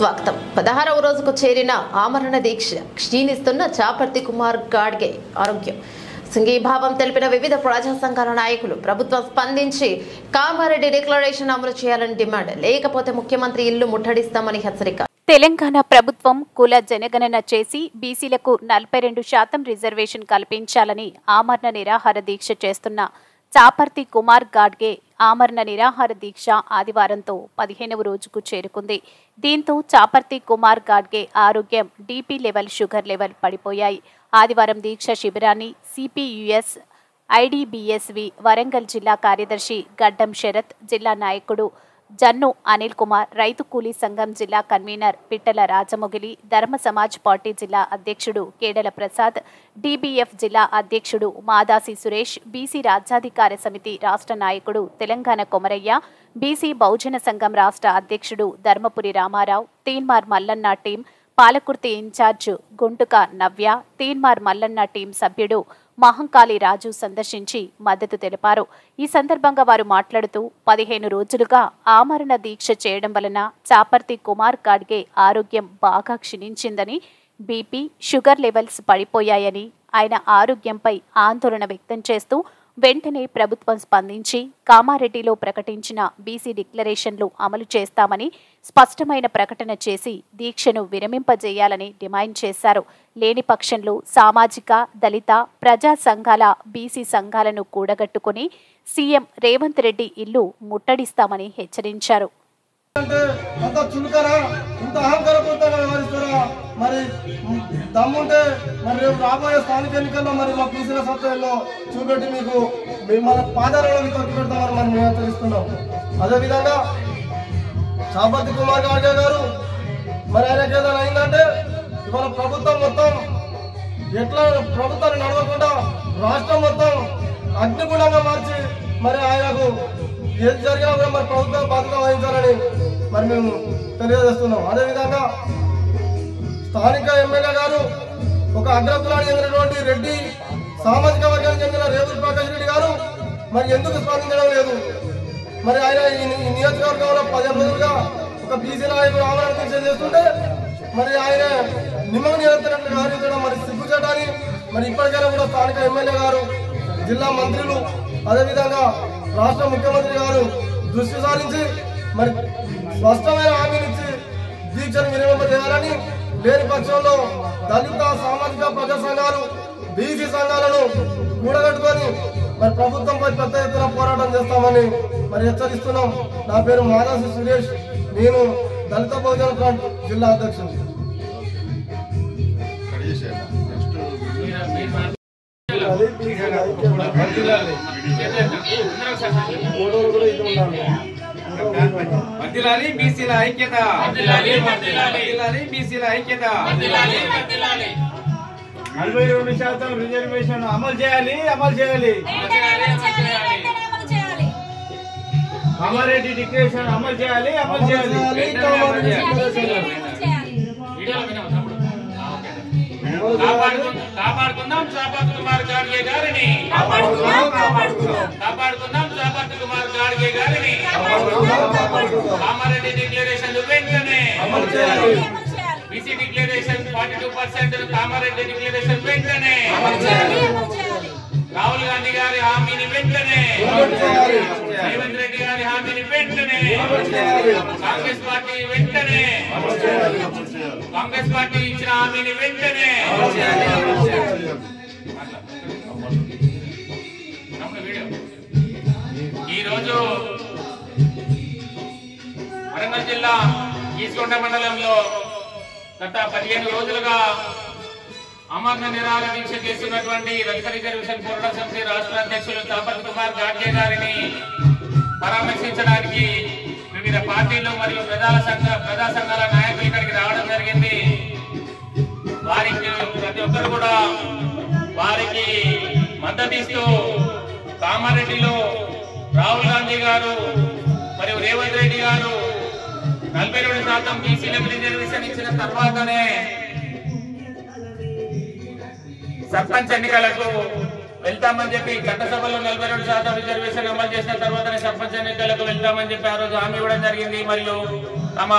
స్వాగతం. 16వ రోజుకు చేరిన ఆమరణ దీక్ష క్షీణిస్తున్న చాపర్తి కుమార్ గాడ్గే ఆరోగ్యం. సంఘీభావం తెలిపిన వివిధ ప్రజా సంఘాల నాయకులు ప్రభుత్వం స్పందించి కామారెడ్డి డిక్లరేషన్ అమలు చేయాలని డిమాండ్, లేకపోతే ముఖ్యమంత్రి ఇల్లు ముట్టడిస్తామని హెచ్చరిక. తెలంగాణ ప్రభుత్వం కుల జనగణన చేసి బీసీలకు 42% రిజర్వేషన్ కల్పించాలని ఆమరణ నిరాహార దీక్ష చేస్తున్న చాపర్తి కుమార్ గాడ్గే ఆమరణ నిరాహార దీక్ష ఆదివారంతో 15వ రోజుకు చేరుకుంది. దీంతో చాపర్తి కుమార్ గాడ్గే ఆరోగ్యం, డీపీ లెవెల్, షుగర్ లెవెల్ పడిపోయాయి. ఆదివారం దీక్ష శిబిరాన్ని సిపియుఎస్ ఐడిబిఎస్వి వరంగల్ జిల్లా కార్యదర్శి గడ్డం శరత్, జిల్లా నాయకుడు జన్ను అనిల్ కుమార్, రైతు కూలీ సంఘం జిల్లా కన్వీనర్ పిట్టల రాజమొగిలి, ధర్మ సమాజ్ పార్టీ జిల్లా అధ్యక్షుడు కేడల ప్రసాద్, డిబిఎఫ్ జిల్లా అధ్యక్షుడు మాదాసి సురేష్, బీసీ రాజ్యాధికార సమితి రాష్ట్ర నాయకుడు తెలంగాణ కొమరయ్య, బీసీ బహుజన సంఘం రాష్ట్ర అధ్యక్షుడు ధర్మపురి రామారావు, తీన్మార్ మల్లన్న టీం పాలకుర్తి ఇన్ఛార్జ్ గుంటుక నవ్య, తీన్మార్ మల్లన్న టీం సభ్యుడు మహంకాళి రాజు సందర్శించి మద్దతు తెలిపారు. ఈ సందర్భంగా వారు మాట్లాడుతూ 15 రోజులుగా ఆమరణ దీక్ష చేయడం వలన చాపర్తి కుమార్ గాడ్గే ఆరోగ్యం బాగా క్షీణించిందని, బీపీ, షుగర్ లెవెల్స్ పడిపోయాయని, ఆయన ఆరోగ్యంపై ఆందోళన వ్యక్తం చేస్తూ వెంటనే ప్రభుత్వం స్పందించి కామారెడ్డిలో ప్రకటించిన బీసీ డిక్లరేషన్లు అమలు చేస్తామని స్పష్టమైన ప్రకటన చేసి దీక్షను విరమింపజేయాలని డిమాండ్ చేశారు. లేని పక్షంలో సామాజిక, దళిత, ప్రజా సంఘాల, బీసీ సంఘాలను కూడగట్టుకుని సీఎం రేవంత్ రెడ్డి ఇల్లు ముట్టడిస్తామని హెచ్చరించారు. మరి దమ్ముంటే మరి రేపు రాబోయే స్థానిక ఎన్నికల్లో మరి మా బీసీల సత్యంలో చూపెట్టి మీకు మన పాదాలను తొక్కి పెడతామని మనం మేము హెచ్చరిస్తున్నాం. అదేవిధంగా చాపర్తి కుమార్ గాడ్గే గారు మరి ఆయనకి ఏదైనా అయిందంటే ఇవాళ ప్రభుత్వం మొత్తం ఎట్లా ప్రభుత్వాన్ని నడవకుండా రాష్ట్రం మొత్తం అగ్నిగుండంగా మార్చి మరి ఆయనకు ఏది జరిగినా కూడా మరి ప్రభుత్వం బాధ్యత వహించాలని మరి మేము తెలియజేస్తున్నాం. అదేవిధంగా స్థానిక ఎమ్మెల్యే గారు ఒక అగ్రకులానికి చెందినటువంటి రెడ్డి సామాజిక వర్గానికి చెందిన రేవూరి ప్రకాష్ రెడ్డి గారు మరి ఎందుకు స్పందించడం లేదు? మరి ఆయన ఈ నియోజకవర్గంలో 15 రోజులుగా ఒక బీసీ నాయకుడు ఆమరణ దీక్ష చేస్తుంటే మరి ఆయన నిమ్మకు నిరంతరం వ్యవహరించడం మరి సిగ్గుచేటని మరి ఇప్పటికైనా కూడా స్థానిక ఎమ్మెల్యే గారు, జిల్లా మంత్రులు, అదేవిధంగా రాష్ట్ర ముఖ్యమంత్రి గారు దృష్టి సారించి మరి స్పష్టమైన హామీనిచ్చి దీక్షను విరమింపజేయాలని, లేని పక్షంలో దళిత, సామాజిక, ప్రజా సంఘాలు, బీసీ సంఘాలను కూడగట్టుకొని మరి ప్రభుత్వంపై పెద్ద ఎత్తున పోరాటం చేస్తామని మరి హెచ్చరిస్తున్నాం. నా పేరు మాదాసి సురేష్, నేను దళిత బహుజన ఫ్రంట్ జిల్లా అధ్యక్షుడు. వర్ధిల్లాలి బీసీల ఐక్యత, వర్ధిల్లాలి బీసీల ఐక్యత. 42% రిజర్వేషన్ అమలు చేయాలి, అమలు చేయాలి. కామారెడ్డి డిక్లరేషన్ అమలు చేయాలి, అమలు చేయాలి. కాపాడుకుందాం చాపర్తి కుమార్ గాడ్గే గారిని, కాపాడుకుందాం చాపర్తి కుమార్ గాడ్గే గారిని. కామారెడ్డి డిక్లరేషన్ వెంటనే, బీసీ డిక్లరేషన్ 42%, కామారెడ్డి డిక్లరేషన్ వెంటనే, రాహుల్ గాంధీ గారి హామీని వెంటనే, రేవంత్ రెడ్డి గారి హామీని వెంటనే, కాంగ్రెస్ పార్టీ వెంటనే, కాంగ్రెస్ పార్టీ ఇచ్చిన హామీని వెంటనే. ఈరోజు వరంగల్ జిల్లా ఈస్కొండ మండలంలో గత 15 రోజులుగా ఆమరణ నిరాహార దీక్ష చేస్తున్నటువంటి దళిత రిజర్వేషన్ పోరాట సమితి రాష్ట్ర అధ్యక్షులు చాపర్తి కుమార్ గాడ్గే గారిని పరామర్శించడానికి వివిధ పార్టీలు మరియు ప్రజా సంఘాల నాయకులు ఇక్కడికి రావడం జరిగింది. వారికి ప్రతి ఒక్కరు కూడా వారికి మద్దతిస్తూ కామారెడ్డిలో రాహుల్ గాంధీ గారు మరియు రేవంత్ రెడ్డి గారు 42% బీసీలకు రిజర్వేషన్ ఇచ్చిన తర్వాతనే సర్పంచ్ ఎన్నికలకు వెళ్తామని చెప్పి, చట్టసభలో 42% రిజర్వేషన్ అమలు చేసిన తర్వాతనే సర్పంచ్ ఎన్నికలకు వెళ్తామని చెప్పి ఆ రోజు హామీ ఇవ్వడం జరిగింది. మరియు తమ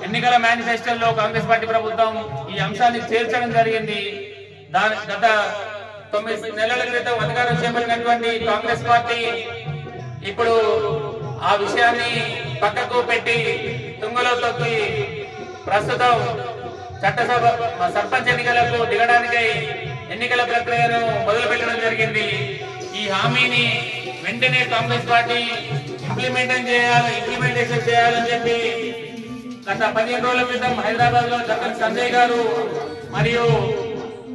ఎన్నికల మేనిఫెస్టోలో కాంగ్రెస్ పార్టీ ప్రభుత్వం ఈ అంశాన్ని చేర్చడం జరిగింది. గత 9 నెలల క్రితం అధికారం చేపట్టినటువంటి కాంగ్రెస్ పార్టీ ఇప్పుడు ఆ విషయాన్ని పక్కకు పెట్టి తుంగలో తొక్కి ప్రస్తుతం చట్టసభ సర్పంచ్ ఎన్నికలకు దిగడానికై ఎన్నికల ప్రక్రియను మొదలుపెట్టడం జరిగింది. ఈ హామీని వెంటనే కాంగ్రెస్ పార్టీ ఇంప్లిమెంటేషన్ చేయాలని చెప్పి గత 15 రోజుల క్రితం హైదరాబాద్ లో డాక్టర్ సంజయ్ గారు మరియు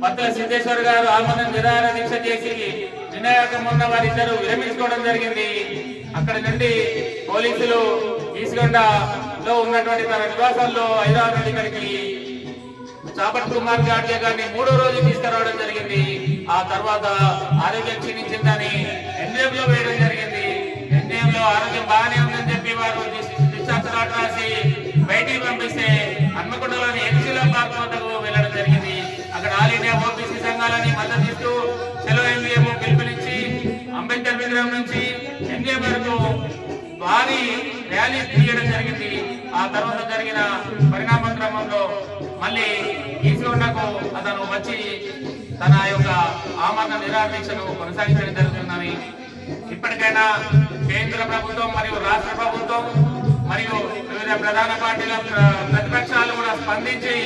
పత్ర సిద్ధేశ్వర్ గారు ఆమరణ నిరాహార దీక్ష చేసి నిర్ణయాత్మకం ఉన్న వారిద్దరూ విరమించుకోవడం జరిగింది. అక్కడి నుండి పోలీసులు ఈస్గొండలో ఉన్నటువంటి తన నివాసాల్లో హైదరాబాద్ నుండి ఇక్కడికి చాపర్తి కుమార్ గాడ్గే గారిని 3వ రోజు తీసుకురావడం జరిగింది. ఆ తర్వాత ఆరోగ్యం క్షీణించిందని ఎన్డీఎంలో వేయడం జరిగింది. ఎన్డీఎంలో ఆరోగ్యం బాగానే ఉందని చెప్పి వారు డిశ్చార్జ్ కార్డు రాసి బయటికి పంపిస్తే హన్మకొండలోని ఎన్సీల పార్క్ వద్దకు వెళ్లడం జరిగింది. అక్కడ ఆల్ ఇండియా ఓబీసీ సంఘాలని మద్దతు ఇస్తూ చలో ఎన్డీఎం పిలుపునిచ్చి అంబేద్కర్ విగ్రహం నుంచి ఎన్డీఎం వరకు భారీ ర్యాలీ తీయడం జరిగింది. ఆ తర్వాత జరిగిన పరిణామ క్రమంలో మళ్ళీ ఈశ్వరునకు అతను వచ్చి తన యొక్క ఆమరణ నిరాహార దీక్షను కొనసాగించడం జరుగుతుందని ఇప్పటికైనా కేంద్ర ప్రభుత్వం మరియు రాష్ట్ర ప్రభుత్వం మరియు వివిధ ప్రధాన పార్టీల ప్రతిపక్షాలు కూడా స్పందించి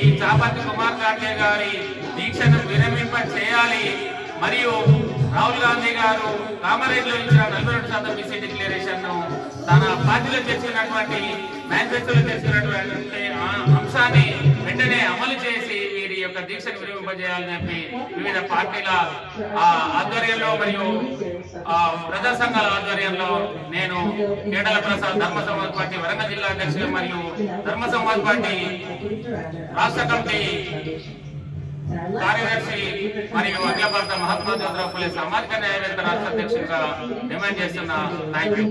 ఈ చాపర్తి కుమార్ గాడ్గే గారి దీక్షను విరమింప చేయాలి. మరియు రాహుల్ గాంధీ గారు కామారెడ్డిలో ఇచ్చిన 42% బీసీ డిక్లరేషన్ ను తన పార్టీలో చేసినటువంటి మేనిఫెస్టోలో చేసినటువంటి అంశాన్ని వెంటనే అమలు చేసి వీరి యొక్క దీక్షను విరమింపజేయాలని చెప్పి వివిధ పార్టీల ఆధ్వర్యంలో మరియు ప్రజా సంఘాల ఆధ్వర్యంలో నేను కేడల ప్రసాద్ ధర్మ సమాజ్ పార్టీ వరంగల్ జిల్లా అధ్యక్షులు మరియు ధర్మ సమాజ్ పార్టీ రాష్ట్ర కమిటీ కార్యదర్శి మరియు అఖిల భారత మహాత్మా జ్యోతిరావు ఫులే సామాజిక న్యాయ వేదిక రాష్ట్ర అధ్యక్షుడిగా డిమాండ్ చేస్తున్న నాయకుడు.